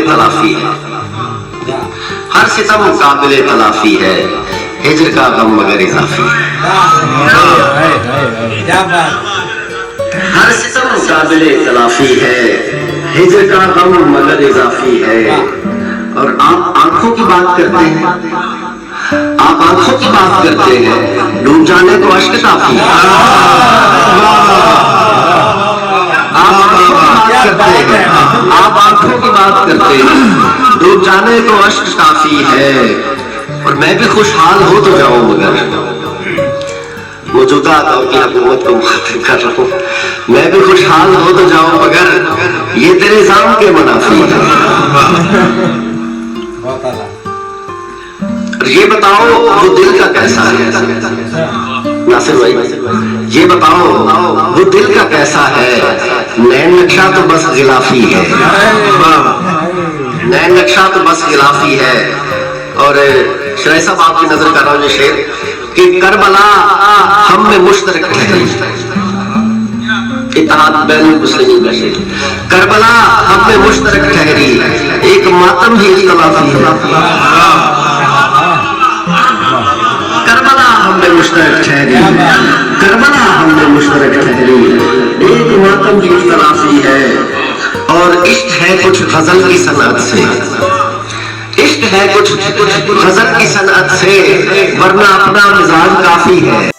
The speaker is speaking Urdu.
تلافی ہے، ہر ستم قابل تلافی ہے، ہجر کا غم مگر اضافی ہر ستم قابل تلافی ہے، ہجر کا غم مگر اضافی ہے۔ اور آپ آنکھوں کی بات کرتے ہیں، آپ آنکھوں کی بات کرتے ہیں، ڈوب جانے کو اشک کافی ہے۔ آپ آنکھوں کی بات کرتے ہیں، ڈوب جانے کو اشک کافی ہے۔ اور میں بھی خوشحال ہو تو جاؤں مگر موجودہ دور کی حکومت کو مخاطب کر رہا ہوں، میں بھی خوشحال ہو تو جاؤں مگر یہ تیرے نظام کے منافی ہے۔ یہ بتاؤ وہ دل کا کیسا ہے ناصر بھائی، یہ بتاؤ وہ دل کا کیسا ہے، نین نقشہ تو بس غلافی ہے، نین نقشہ تو بس غلافی ہے۔ اور شرائع صاحب آپ کی نظر کر رہا ہوں یہ شعر کہ کربلا ہم میں مشترک ٹھہری، اتحاد بین المسلمین کا شعر، کربلا ہم میں مشترک ٹھہری، ایک ماتم ہی اختلافی ہے۔ کربلا ہم میں مشترک ٹھہری، کربلا ہم میں مشترک ٹھہری، ایک ماتم ہی اختلافی ہے۔ اور عشق ہے کچھ غزل کی صنعت سے، عشق ہے کچھ غزل کی صنعت سے، ورنہ اپنا مزاج کافی ہے۔